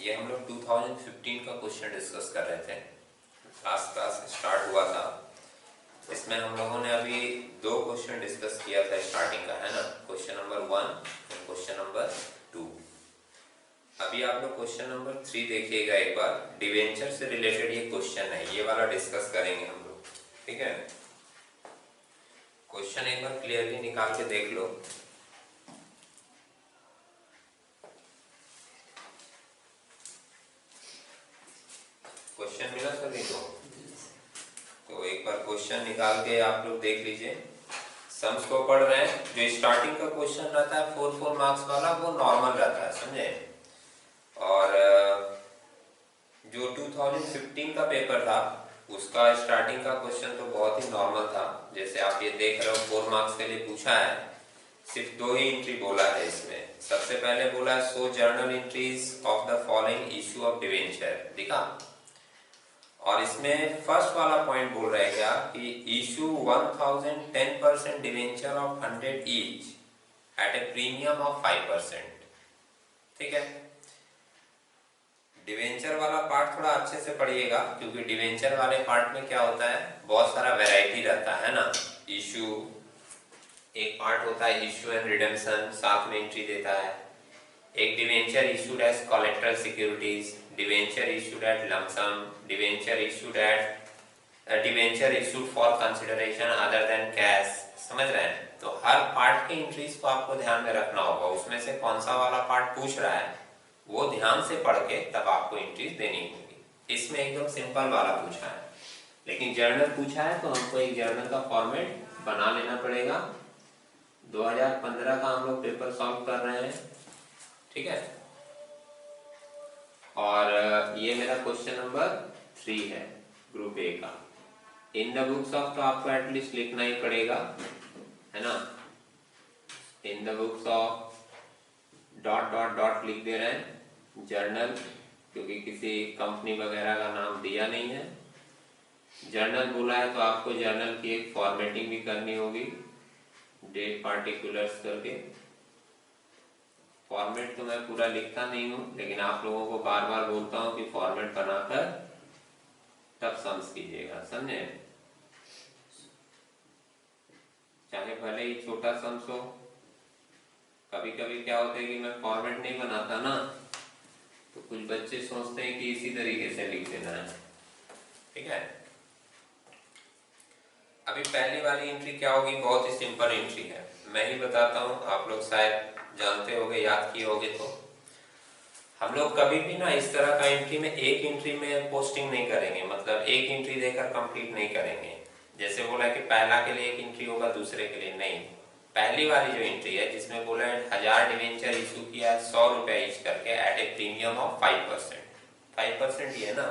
ये हम लोग 2015 का क्वेश्चन डिस्कस कर रहे थे। लास्ट क्लास स्टार्ट हुआ था, इसमें हम लोगों ने अभी दो क्वेश्चन डिस्कस किया था स्टार्टिंग का, है ना। क्वेश्चन नंबर 1 और क्वेश्चन नंबर 2। अभी आप लोग क्वेश्चन नंबर 3 देखिएगा एक बार। डिवेंचर से रिलेटेड ये क्वेश्चन है, ये वाला डिस्कस करेंगे हम लोग, ठीक है। क्वेश्चन एक बार क्लियरली निकाल के देख लो। क्वेश्चन मिला सभी को? तो एक बार क्वेश्चन निकाल के आप लोग देख लीजिए। सम्स को पढ़ रहे हैं। जो स्टार्टिंग का क्वेश्चन रहता है 4 मार्क्स वाला, वो नॉर्मल रहता है, समझे। और जो 2015 का पेपर था उसका स्टार्टिंग का क्वेश्चन तो बहुत ही नॉर्मल था। जैसे आप ये देख रहे हो 4 मार्क्स के लिए पूछा है, सिर्फ 2 ही एंट्री बोला है इसमें। सबसे पहले बोला है so journal entries of the following issue of debenture, दिखा। और इसमें फर्स्ट वाला पॉइंट बोल रहे हैं क्या कि issue 1010% debenture of 100 each eight A premium of 5%, ठीक है। डिवेंचर वाला पार्ट थोड़ा अच्छे से पढ़िएगा, क्योंकि डिवेंचर वाले पार्ट में क्या होता है, बहुत सारा वैरायटी रहता है ना। इशू एक पार्ट होता है, इशू एंड रिडेम्पशन साथ में एंट्री देता है। एक debenture issued as collateral securities, debenture issued at lump sum, debenture issued at debenture issued for consideration other than cash, समझ रहे हैं। तो हर पार्ट के एंट्रीज को आपको ध्यान में रखना होगा। उसमें से कौन सा वाला पार्ट पूछ रहा है वो ध्यान से पढ़ के तब आपको एंट्रीज देनी होगी। इसमें एकदम सिंपल वाला पूछा है, लेकिन जर्नल पूछा है तो हमको एक जर्नल का फॉर्मेट बना लेना पड़ेगा। 2015 का हम लोग पेपर सॉल्व कर रहे हैं, ठीक है। और ये मेरा क्वेश्चन नंबर 3 है ग्रुप ए का। इन द बुक्स ऑफ तो आपको एटलीस्ट लिखना ही पड़ेगा, है ना। In the books of dot dot dot लिख दे रहे हैं जर्नल, क्योंकि किसी कंपनी वगैरह का नाम दिया नहीं है। जर्नल बोला है तो आपको जर्नल की एक फॉर्मेटिंग भी करनी होगी, डेट पार्टिकुलर्स करके। फॉर्मेट तो मैं पूरा लिखता नहीं हूँ, लेकिन आप लोगों को बार बार बोलता हूँ कि फॉर्मेट बनाकर तब सम्स कीजिएगा, समझे। चाहे भले ही छोटा सम्स हो। कभी कभी क्या होता है कि मैं फॉर्मेट नहीं बनाता ना, तो कुछ बच्चे सोचते हैं कि इसी तरीके से लिख देना है, ठीक है। अभी पहली वाली एंट्री क्या होगी, बहुत ही सिंपल एंट्री है, मैं ही बताता हूँ। आप लोग शायद जानते होगे, याद किए होगे। तो हम लोग कभी भी ना इस तरह का एंट्री में एक एंट्री में पोस्टिंग नहीं करेंगे, मतलब एक एंट्री देकर कंप्लीट नहीं करेंगे। जैसे बोला कि पहला के लिए एक एंट्री होगा, दूसरे के लिए नहीं। पहली वाली जो एंट्री है जिसमें बोला है 1000 डिवेंचर इशू किया 100 रुपए इच करके एट ए प्रीमियम ऑफ 5% ही है ना।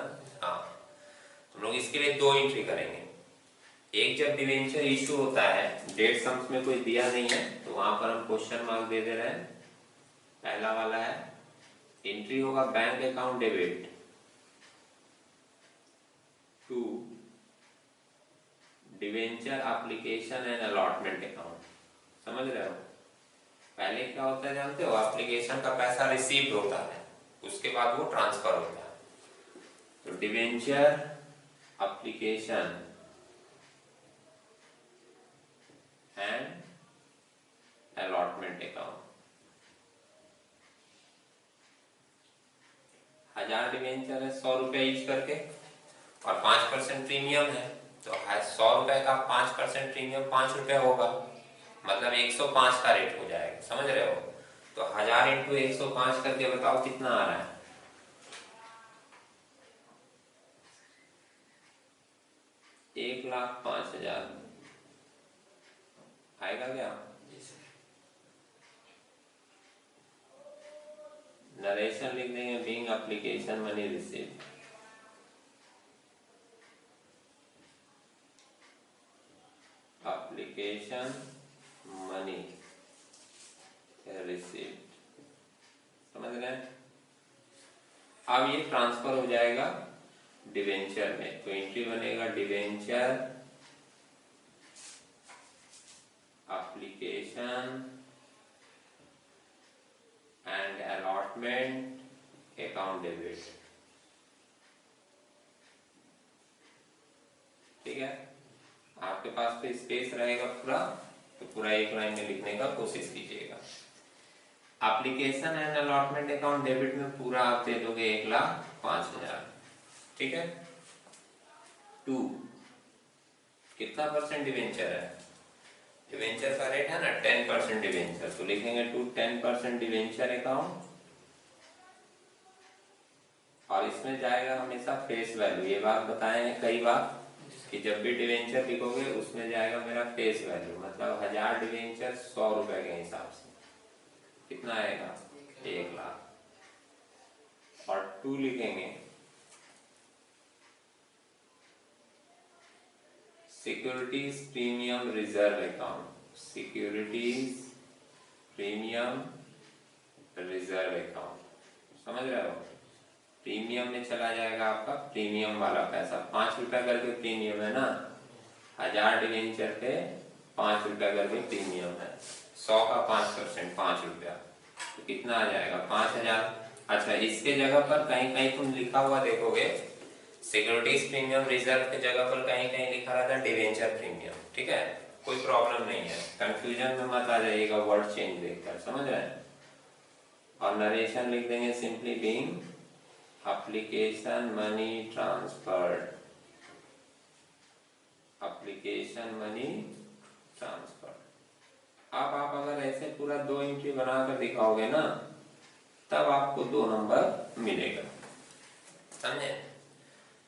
हाँ, हम लोग इसके लिए 2 एंट्री करेंगे। एक जब डिवेंचर इशू होता है, डेट सम्स में कोई दिया नहीं है, तो वहां पर हम क्वेश्चन मार्क दे दे रहे हैं। पहला वाला है एंट्री होगा bank account debit to debenture application and allotment account, समझ रहे हो। पहले क्या होता है जानते हो, एप्लीकेशन का पैसा रिसीव्ड होता है, उसके बाद वो ट्रांसफर होता है। तो debenture application and allotment account. 1000 debenture है 100 रुपए ईच करके, और 5% प्रीमियम है, तो 100 रुपए का 5% प्रीमियम 5 रुपए होगा, मतलब 105 का रेट हो जाएगा, समझ रहे हो। तो 1000 इंटू 105 करके बताओ कितना आ रहा है। 1,05,000 आएगा क्या? नरेशन लिख देंगे, being application money receive. Application money received, समझ रहे हैं। अब ये ट्रांसफर हो जाएगा डिवेंचर में, तो एंट्री बनेगा debenture application and allotment account debit. ठीक है, आपके पास तो स्पेस रहेगा पूरा, तो पूरा एक लाइन में लिखने का कोशिश कीजिएगा। Application and allotment account debit में पूरा आप दे दोगे 1,05,000। ठीक है। 2 कितना परसेंट डिवेंचर है? डिवेंचर का रेट है ना 10% डिवेंचर, तो लिखेंगे 10% डिवेंचर अकाउंट, और इसमें जाएगा हमेशा फेस वैल्यू। ये बात बताए हैं कई बार कि जब भी डिवेंचर लिखोगे उसमें जाएगा मेरा फेस वैल्यू, मतलब 1000 डिवेंचर 100 रुपए के हिसाब से कितना आएगा? 1 लाख। और 2 लिखेंगे securities premium reserve account. Securities premium reserve account, समझ रहे हो? प्रीमियम में चला जाएगा आपका प्रीमियम वाला पैसा, 5 रुपया करके प्रीमियम है ना, 1000 डिवेंचर पे 5 रुपया करके प्रीमियम है, 100 का 5%, 5 रुपया, तो कितना आ जाएगा? 5,000। अच्छा, इसके जगह पर कहीं कहीं तुम लिखा हुआ देखोगे, सिक्योरिटीज प्रीमियम रिजर्व के जगह पर कहीं कहीं लिखा रहता है डिवेंचर प्रीमियम। ठीक है, कोई प्रॉब्लम नहीं है, कंफ्यूजन में मत आ जाइएगा वर्ड चेंज देखकर, समझ रहे हैं? और नरेशन लिख देंगे simply being application money transferred. Application money transferred. अब आप अगर ऐसे पूरा 2 एंट्री बनाकर दिखाओगे ना, तब आपको 2 नंबर मिलेगा, समझे?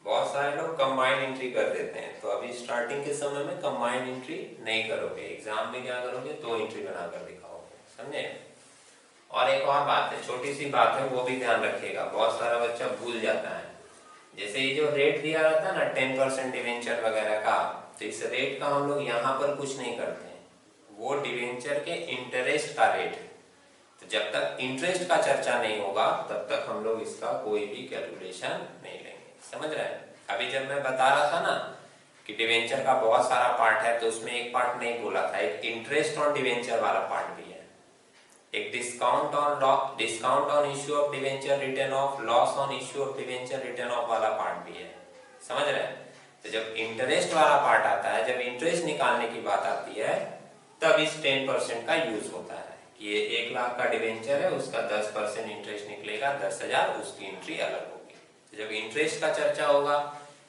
बहुत सारे लोग कंबाइंड एंट्री कर देते हैं, तो अभी स्टार्टिंग के समय में कंबाइंड एंट्री नहीं करोगे, एग्जाम में क्या करोगे? 2 एंट्री बनाकर दिखाओगे, समझे? और एक और बात है, छोटी सी बात है, वो भी ध्यान रखिएगा, बहुत सारा बच्चा भूल जाता है। जैसे ये जो रेट दिया रहता है ना 10% डिवेंचर वगैरह का, तो इस रेट का हम लोग यहाँ पर कुछ नहीं करते हैं, वो डिवेंचर के इंटरेस्ट का रेट है। तो जब तक इंटरेस्ट का चर्चा नहीं होगा तब तक हम लोग इसका कोई भी कैलकुलेशन नहीं लेंगे, समझ रहे हैं? अभी जब मैं बता रहा था ना कि डिवेंचर का बहुत सारा पार्ट है, तो उसमें एक पार्ट नहीं बोला था, एक इंटरेस्ट ऑन डिवेंचर वाला पार्ट भी है, एक discount on issue of debenture return of, loss on issue of debenture return of वाला पार्ट भी है, समझ रहे हैं? तो जब इंटरेस्ट वाला पार्ट आता है, जब इंटरेस्ट निकालने की बात आती है, तब इस 10% का यूज होता है कि ये 1 लाख का डिवेंचर है, उसका 10% इंटरेस्ट निकलेगा, 10,000, उसकी एंट्री अलग होगी। तो जब इंटरेस्ट का चर्चा होगा,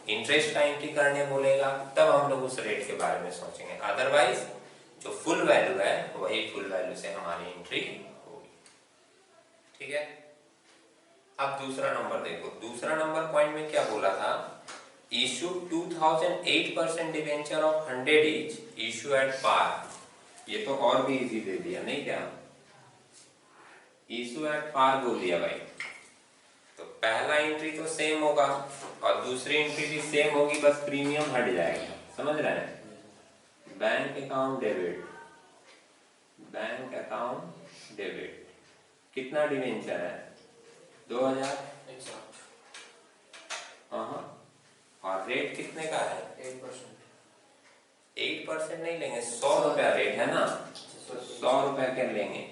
इंटरेस्ट का एंट्री करने बोलेगा, तब हम लोग उस रेट के बारे में सोचेंगे, अदरवाइज जो फुल वैल्यू है वही फुल वैल्यू से हमारी एंट्री होगी। ठीक है, अब दूसरा नंबर देखो, दूसरा नंबर पॉइंट में क्या बोला था? Issue 2008% debenture of 100 each, issue at par. ये तो और भी इजी दे दिया, नहीं क्या? इशू एट पार बोल दिया भाई, तो पहला एंट्री तो सेम होगा और दूसरी एंट्री भी सेम होगी, बस प्रीमियम हट जाएगा, समझ रहे हैं? Bank account debit, bank account debit, कितना डिवेंचर है? 2000। और रेट कितने का है? 8% नहीं लेंगे, 100 रुपया रेट है ना, 100 रुपया कर लेंगे।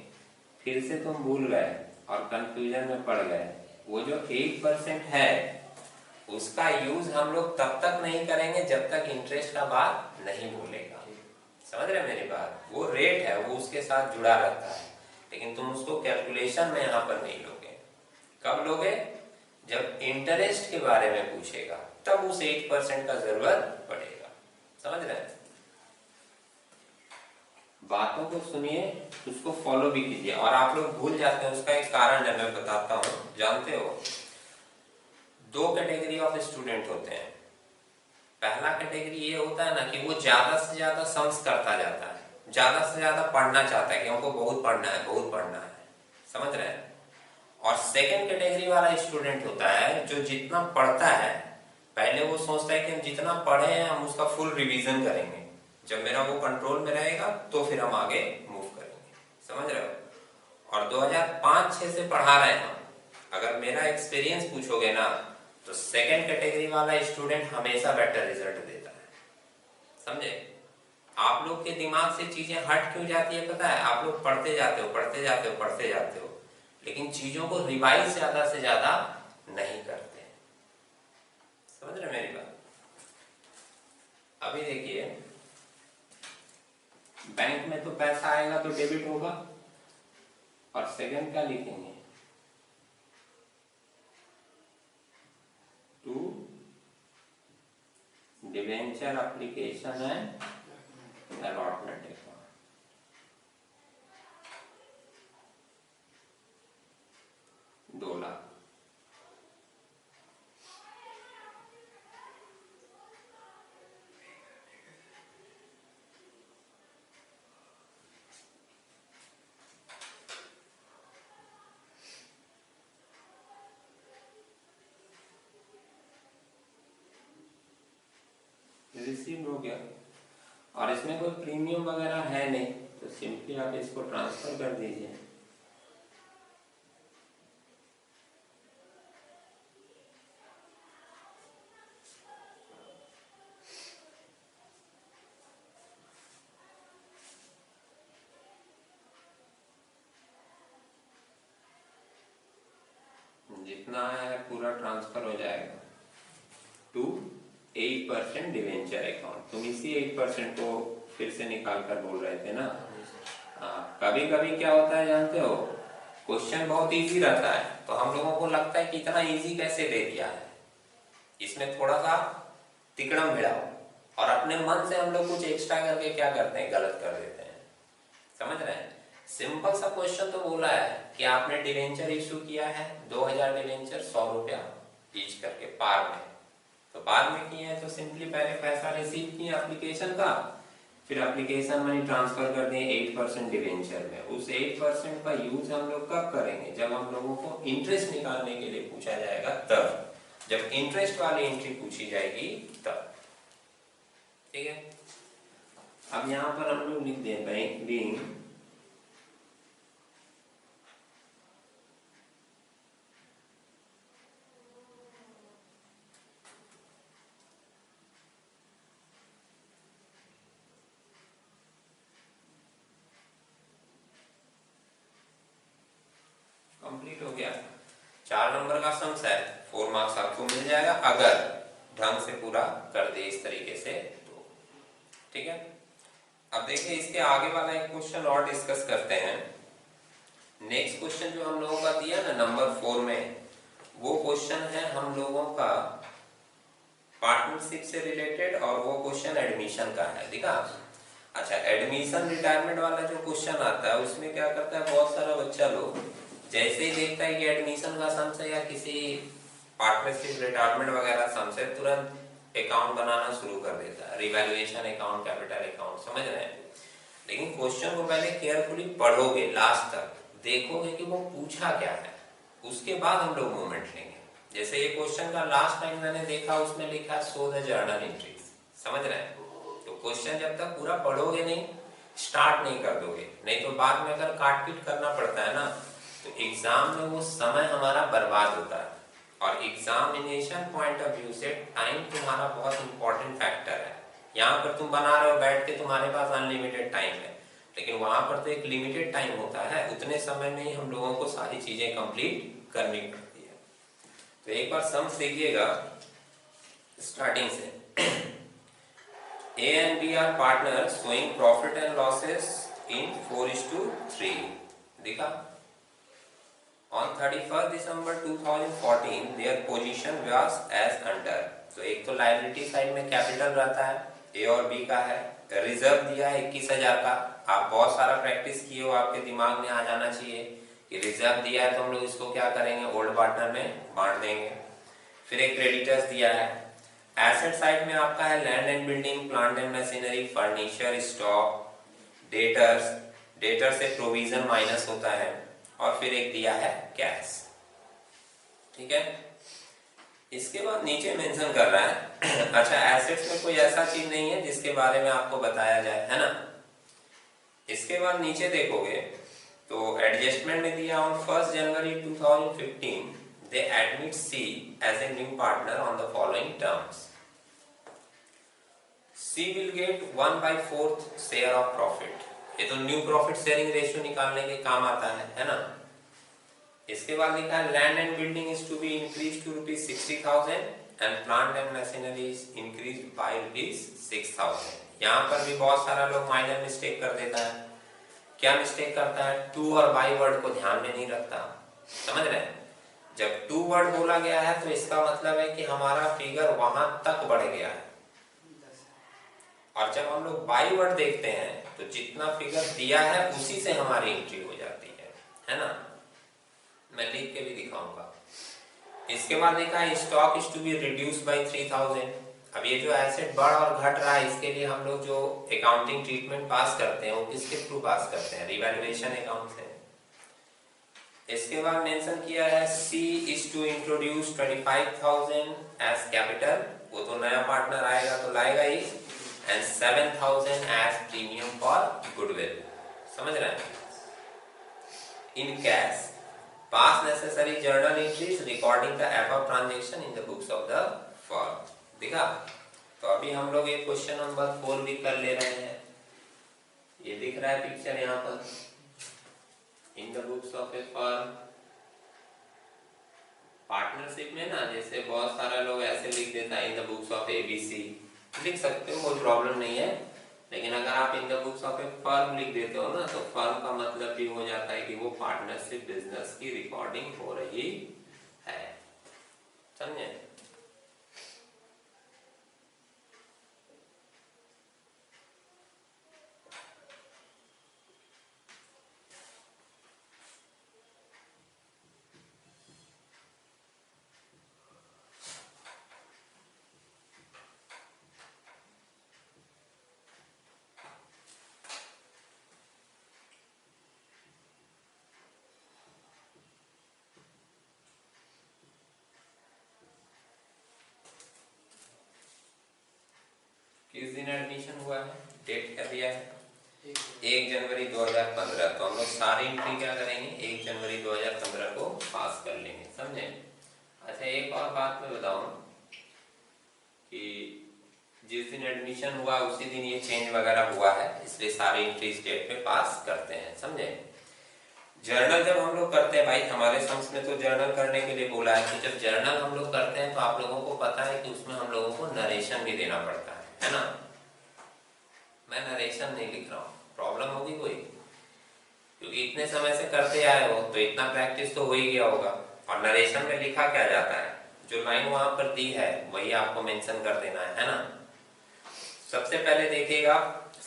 फिर से तुम भूल गए और कंफ्यूजन में पड़ गए, वो जो 8% है उसका यूज हम लोग तब तक नहीं करेंगे जब तक इंटरेस्ट का बात नहीं बोलेगा, समझ रहे मेरी बात? वो रेट है, वो उसके साथ जुड़ा रहता है, लेकिन तुम उसको कैलकुलेशन में यहाँ पर नहीं लोगे। कब लोगे? जब इंटरेस्ट के बारे में पूछेगा, तब उस 8% का जरूरत पड़ेगा, समझ रहे हैं? बातों को सुनिए, उसको फॉलो भी कीजिए। और आप लोग भूल जाते हैं, उसका एक कारण है, मैं बताता हूँ। जानते हो, 2 कैटेगरी ऑफ स्टूडेंट होते हैं। पहला कैटेगरी ये होता है ना कि वो ज्यादा से ज्यादा सम्स करता जाता है, ज्यादा से ज्यादा पढ़ना चाहता है कि हमको बहुत पढ़ना है, बहुत पढ़ना है, समझ रहे हैं? और सेकंड कैटेगरी वाला स्टूडेंट होता है जो जितना पढ़ता है, पहले वो सोचता है कि हम जितना पढ़े हैं हम उसका फुल रिवीजन करेंगे, जब मेरा वो कंट्रोल में रहेगा तो फिर हम आगे मूव करेंगे, समझ रहे हो? और 2005-06 से पढ़ा रहे हैं हम, अगर मेरा एक्सपीरियंस पूछोगे ना, तो सेकंड कैटेगरी वाला स्टूडेंट हमेशा बेटर रिजल्ट देता है, समझे? आप लोग के दिमाग से चीजें हट क्यों जाती है पता है? आप लोग पढ़ते जाते हो, पढ़ते जाते हो, पढ़ते जाते हो, लेकिन चीजों को रिवाइज ज्यादा से ज्यादा नहीं करते। समझ रहे मेरी बात? अभी देखिए, बैंक में तो पैसा आएगा तो डेबिट होगा, और सेकंड क्या लिखेंगे, to debenture application and allotment account. 2 lakh. Receive हो गया, और इसमें कोई प्रीमियम वगैरह है नहीं, तो सिंपली आप इसको ट्रांसफर कर दीजिए। जितना है पूरा ट्रांसफर हो जाएगा टू 8% डिवेंचर अकाउंट। तुम इसी 8% को फिर से निकाल कर बोल रहे थे ना। कभी कभी क्या होता है जानते हो, क्वेश्चन बहुत इजी रहता है तो हम लोगों को लगता है कि इतना इजी कैसे दे दिया है, इसमें थोड़ा सा तिकड़म भिड़ाओ, और अपने मन से हम लोग कुछ एक्स्ट्रा करके क्या करते हैं, गलत कर देते हैं। समझ रहे हैं? सिंपल सा क्वेश्चन तो बोला है कि आपने डिवेंचर इशू किया है 2000 डिवेंचर 100 रुपया ईच करके पार में, तो पार में किए हैं तो सिंपली पहले पैसा रिसीव किए एप्लीकेशन का, फिर एप्लीकेशन मनी ट्रांसफर कर दिए 8% डिवेंचर में। उस 8% का यूज हम लोग कब करेंगे, जब हम लोगों को इंटरेस्ट निकालने के लिए पूछा जाएगा तब, जब इंटरेस्ट वाली एंट्री पूछी जाएगी तब। ठीक है, अब यहां पर हम लोग लिख दें बैंक बीइंग कंप्लीट हो गया। 4 नंबर का सम्स है, 4 मार्क्स आपको मिल जाएगा अगर ढंग से पूरा कर दे इस तरीके से तो। ठीक है, अब देखिए इसके आगे वाला एक क्वेश्चन और डिस्कस करते हैं। नेक्स्ट क्वेश्चन जो हम लोगों का दिया ना नंबर 4 में, वो क्वेश्चन है हम लोगों का पार्टनरशिप से रिलेटेड, और वो क्वेश्चन एडमिशन का है। देखा? अच्छा, एडमिशन रिटायरमेंट वाला जो क्वेश्चन आता है उसमें क्या करता है, बहुत सारा बच्चा लोग जैसे ही देखता है कि एडमिशन का सम्स है या किसी पार्टनरशिप रिटायरमेंट वगैरह सम्स है, तुरंत अकाउंट बनाना शुरू कर देता है, रिवैल्यूएशन अकाउंट, कैपिटल अकाउंट। समझ रहे हैं? लेकिन क्वेश्चन को पहले केयरफुली पढ़ोगे, लास्ट तक देखोगे कि वो पूछा क्या है, उसके बाद हम लोग मूवमेंट लेंगे। जैसे ये क्वेश्चन का लास्ट टाइम मैंने देखा, उसमें लिखा शो द जर्नल एंट्रीज। समझ रहे हैं? तो क्वेश्चन जब तक पूरा पढ़ोगे नहीं, स्टार्ट नहीं कर दोगे, नहीं तो बाद में अगर काट पीट करना पड़ता है ना, तो एग्जाम में वो समय हमारा बर्बाद होता है। और एग्जामिनेशन पॉइंट ऑफ व्यू से टाइम तुम्हारा बहुत इंपॉर्टेंट फैक्टर है। यहाँ पर तुम बना रहे हो बैठ के, तुम्हारे पास अनलिमिटेड टाइम है, लेकिन वहां पर तो एक लिमिटेड टाइम होता है, उतने समय में ही हम लोगों को सारी चीजें कंप्लीट करनी पड़ती है। तो एक बार सम्स देखिएगा स्टार्टिंग से। A and B are partners showing profit and losses in 4:3। देखा? On 31st December 2014 their position was as under। तो एक तो लायबिलिटी साइड में कैपिटल रहता है, A और B का है, रिजर्व दिया है 21,000 का। आप बहुत सारा प्रैक्टिस किए हो, आपके दिमाग में आ जाना चाहिए कि रिजर्व दिया है तो हम लोग इसको क्या करेंगे, ओल्ड पार्टनर में बांट देंगे। फिर एक क्रेडिटर्स दिया है। एसेट साइड में आपका है land and building, plant and machinery, furniture, stock, debtors, debtor से प्रोविजन माइनस होता है, और फिर एक दिया है कैश। ठीक है, इसके बाद नीचे मेंशन कर रहा है अच्छा, एसेट्स में कोई ऐसा चीज नहीं है जिसके बारे में आपको बताया जाए, है ना। इसके बाद नीचे देखोगे तो एडजस्टमेंट में दिया on 1 January 2015 they admit C as a new partner on the following terms। C will get 1/4 share of profit। ये तो न्यू प्रॉफिट शेयरिंग रेशियो निकालने के काम आता है ना। इसके बाद लिखा है land and building is to be increase to ₹60,000 and plant and machinery is increase by ₹6,000। यहाँ पर भी बहुत सारा लोग माइनर मिस्टेक कर देता है। क्या मिस्टेक करता है? टू और बाई वर्ड को ध्यान में नहीं रखता। समझ रहे हैं? जब टू वर्ड बोला गया है तो इसका मतलब है कि हमारा फिगर वहां तक बढ़ गया है, और जब हम लोग बाई वर्ड देखते हैं तो जितना फिगर दिया है उसी से हमारी एंट्री हो जाती है ना। मैं लिख के भी दिखाऊंगा। इसके बाद देखा है stock is to be reduce by 3,000। अब ये जो एसेट बढ़ और घट रहा है, इसके लिए हम लोग जो अकाउंटिंग ट्रीटमेंट पास करते हैं वो किसके थ्रू पास करते हैं? रिवैल्यूएशन अकाउंट से। इसके बाद मेंशन किया है C is to introduce 25,000 as capital. वो तो नया पार्टनर आएगा तो लाएगा ही, and 7,000 as premium for goodwill. समझ रहे हैं? In cash pass necessary journal entries recording the above transaction in the books of the firm। देखा? तो अभी हम लोग ये क्वेश्चन नंबर 4 भी कर ले रहे हैं। ये दिख रहा है पिक्चर यहाँ पर, in the books of A firm. Partnership में ना जैसे बहुत सारा लोग ऐसे लिख देता है in the books of ABC, लिख सकते हो, कोई प्रॉब्लम नहीं है। लेकिन अगर आप in the books of A firm लिख देते हो ना, तो फर्म का मतलब भी हो जाता है कि वो पार्टनरशिप बिजनेस की रिकॉर्डिंग हो रही है। समझे? किस दिन एडमिशन हुआ है? डेट क्या दिया है? 1 जनवरी 2015। तो हम लोग सारी एंट्री क्या करेंगे? 1 जनवरी 2015 को पास कर लेंगे। समझे? अच्छा, एक और बात मैं बताऊं कि जिस दिन एडमिशन हुआ उसी दिन ये चेंज वगैरह हुआ है, इसलिए सारी एंट्रीज डेट पे पास करते हैं। समझे? जर्नल जब हम लोग करते हैं भाई, हमारे सम्स में तो जर्नल करने के लिए बोला है कि जब जर्नल हम लोग करते हैं तो आप लोगों को पता है कि उसमें हम लोगों को नरेशन भी देना पड़ता है ना। मैं नरेशन नहीं लिख रहा हूँ, प्रॉब्लम होगी कोई? क्योंकि इतने समय से करते आए हो तो इतना प्रैक्टिस तो हो ही गया होगा। और नरेशन में लिखा क्या जाता है? जो लाइन वहां पर दी है वही आपको मेंशन कर देना है ना। सबसे पहले देखिएगा,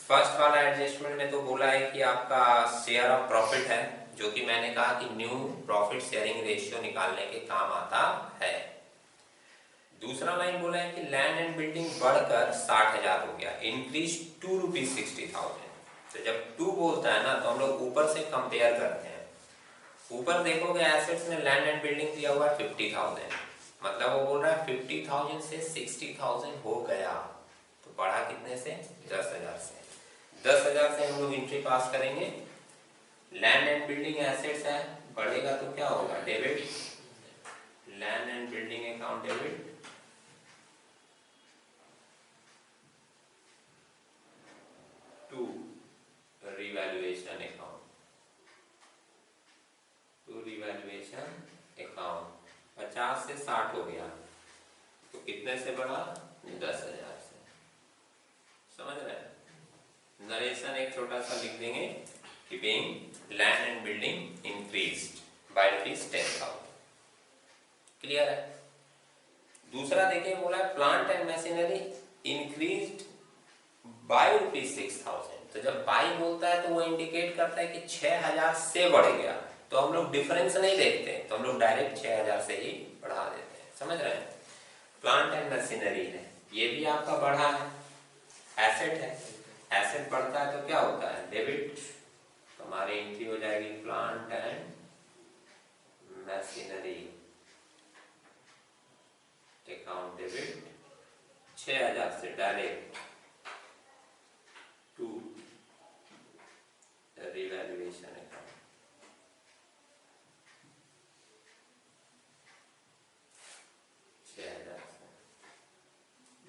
फर्स्ट वाला एडजस्टमेंट में तो बोला है कि आपका शेयर ऑफ प्रॉफिट है, जो कि मैंने कहा कि न्यू प्रॉफिट शेयरिंग रेशियो निकालने के काम आता है। दूसरा लाइन बोला है कि लैंड एंड बिल्डिंग बढ़कर 60,000 हो गया, इंक्रीज टू ₹60,000। तो जब टू बोलता है ना तो हम लोग ऊपर से कंपेयर करते हैं। ऊपर देखोगे एसेट्स में लैंड एंड बिल्डिंग दिया हुआ 50,000, मतलब वो बोल रहा है 50,000 से 60,000 हो गया, तो बढ़ा कितने से? 10,000 से। 10,000 से हम लोग एंट्री पास करेंगे। लैंड एंड बिल्डिंग एसेट्स है, बढ़ेगा तो क्या होगा? Debit. Land and building account debit, to revaluation account, to revaluation account. 50 से 60 हो गया, तो कितने से बढ़ा? 10,000 से। समझ रहे हैं? नरेशन एक छोटा सा लिख देंगे कि being land and building increased by ₹10,000। Clear है? दूसरा देखिए, बोला है plant and machinery increased by ₹6,000। तो जब बाई बोलता है तो वो इंडिकेट करता है कि 6,000 से बढ़ गया, तो हम लोग डिफरेंस नहीं देखते, तो हम लोग डायरेक्ट 6,000 से ही बढ़ा देते हैं। समझ रहे हैं? प्लांट एंड मशीनरी है, ये भी आपका बढ़ा है, एसेट है। एसेट बढ़ता है तो क्या होता है? डेबिट। तो हमारी एंट्री हो जाएगी plant and machinery account debit 6,000 से direct to revaluation account.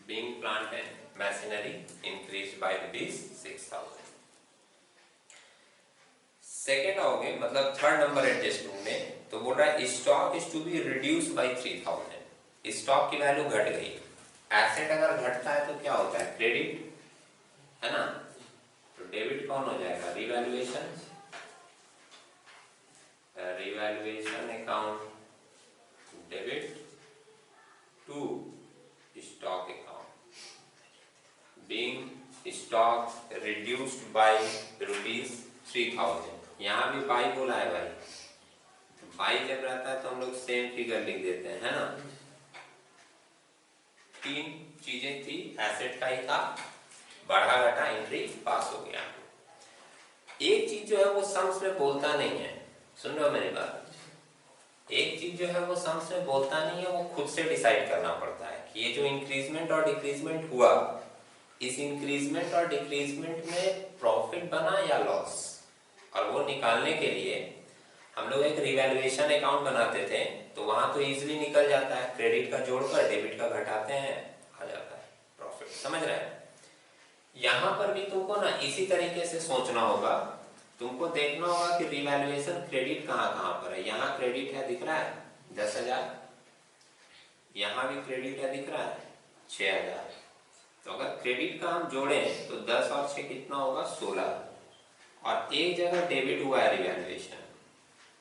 Being plant and machinery increased by ₹6,000। Second आओगे मतलब थर्ड नंबर एडजस्टमेंट में, तो बोल रहा है stock is to be reduce by 3000। Stock की वैल्यू घट गई। एसेट अगर घटता है तो क्या होता है, क्रेडिट, है ना। तो डेबिट कौन हो जाएगा, revaluation, revaluation account debit to stock account, being stock reduced by ₹3000। यहाँ भी बाई बोला है भाई, बाई जब रहता है तो हम लोग सेम फिगर लिख देते हैं, है ना। तीन चीजें थी, एसेट का ही था, बढ़ा घटा एंट्री पास हो गया। एक चीज जो है वो सम्स में बोलता नहीं है, सुन रहे हो मेरी बात। एक चीज जो है वो सम्स में बोलता नहीं है, वो खुद से डिसाइड करना पड़ता है कि ये जो इंक्रीजमेंट और डिक्रीजमेंट हुआ, इस इंक्रीजमेंट और डिक्रीजमेंट में प्रॉफिट बना या लॉस, और वो निकालने के लिए हम लोग एक रिवैल्यूएशन अकाउंट बनाते थे। तो वहां तो इजीली निकल जाता है, क्रेडिट का जोड़कर डेबिट का घटाते हैं, आ जाता है प्रॉफिट, समझ रहे हैं। यहाँ पर भी तुमको ना इसी तरीके से सोचना होगा, तुमको देखना होगा कि रिवैल्यूएशन क्रेडिट कहाँ कहाँ पर है। यहाँ क्रेडिट है, दिख रहा है 10,000, यहाँ भी क्रेडिट है, दिख रहा है 6,000। तो अगर क्रेडिट का हम जोड़ें तो 10 और 6 कितना होगा, 16, और एक जगह डेबिट हुआ है रिवैल्यूएशन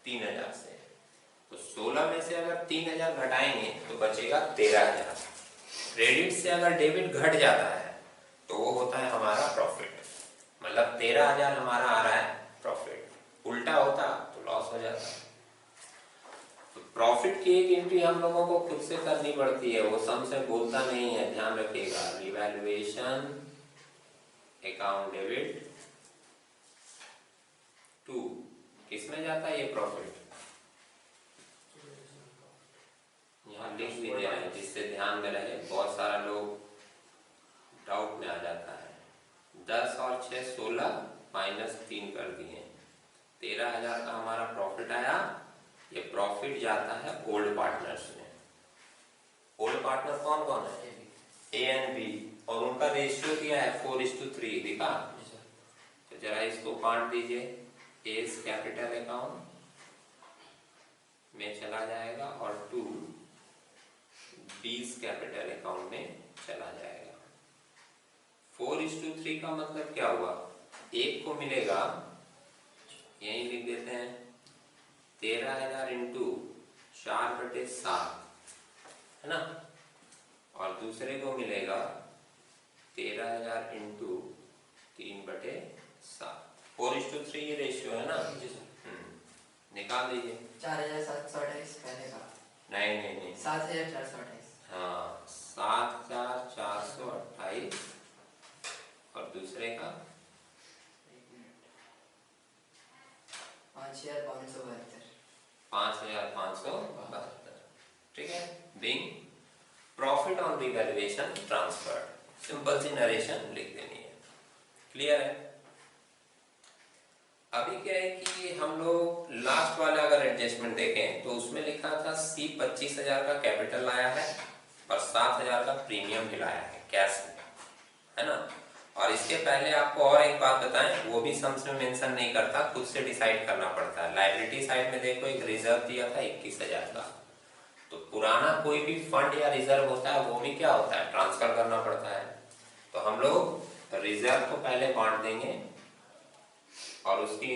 3,000 से, तो 16 में से अगर 3,000 घटाएंगे तो बचेगा 13,000। क्रेडिट से अगर डेबिट घट जाता है तो वो होता है हमारा प्रॉफिट, मतलब 13,000 हमारा आ रहा है प्रॉफिट। उल्टा होता तो लॉस हो जाता। तो प्रॉफिट की एक एंट्री हम लोगों को खुद से करनी पड़ती है, वो सम से बोलता नहीं है, ध्यान रखिएगा। रिवैल्यूएशन अकाउंट डेबिट टू किसमें जाता है ये प्रॉफिट, यहाँ लिख भी दे रहे हैं जिससे ध्यान में रहे, बहुत सारा लोग डाउट में आ जाता है। 10 और 6 16 माइनस 3 कर दिए, 13,000 का हमारा प्रॉफिट आया। ये प्रॉफिट जाता है ओल्ड पार्टनर्स में। ओल्ड पार्टनर कौन कौन है, ए एंड बी, और उनका रेशियो दिया है 4:3, दिखा। तो जरा इसको बांट दीजिए, एस कैपिटल अकाउंट में चला जाएगा और 2 बीस कैपिटल अकाउंट में चला जाएगा। 4:3 का मतलब क्या हुआ, एक को मिलेगा, यही लिख देते हैं 13,000 इंटू 4/7, है ना, और दूसरे को मिलेगा 13,000 इंटू 3/7। 4:3 ये रेशियो है ना। निकाल दीजिए। 4,728 पहले का। नहीं 7,428। हाँ 7,428, और दूसरे का 5,572। 5,572, ठीक है। Being profit on revaluation transfer, simple सी नरेशन लिख देनी है, क्लियर है। अभी क्या है कि हम लोग लास्ट वाला अगर एडजस्टमेंट देखें तो उसमें लिखा था सी 25,000 का कैपिटल लाया है और 7,000 का प्रीमियम मिलाया है कैश में, है ना। और इसके पहले आपको और एक बात बताएं, वो भी सम्स में मेंशन नहीं करता, खुद से डिसाइड करना पड़ता है। लायबिलिटी साइड में देखो एक रिजर्व दिया था 21,000 का, तो पुराना कोई भी फंड या रिजर्व होता है वो भी क्या होता है, ट्रांसफर करना पड़ता है। तो हम लोग रिजर्व को पहले बांट देंगे और उसकी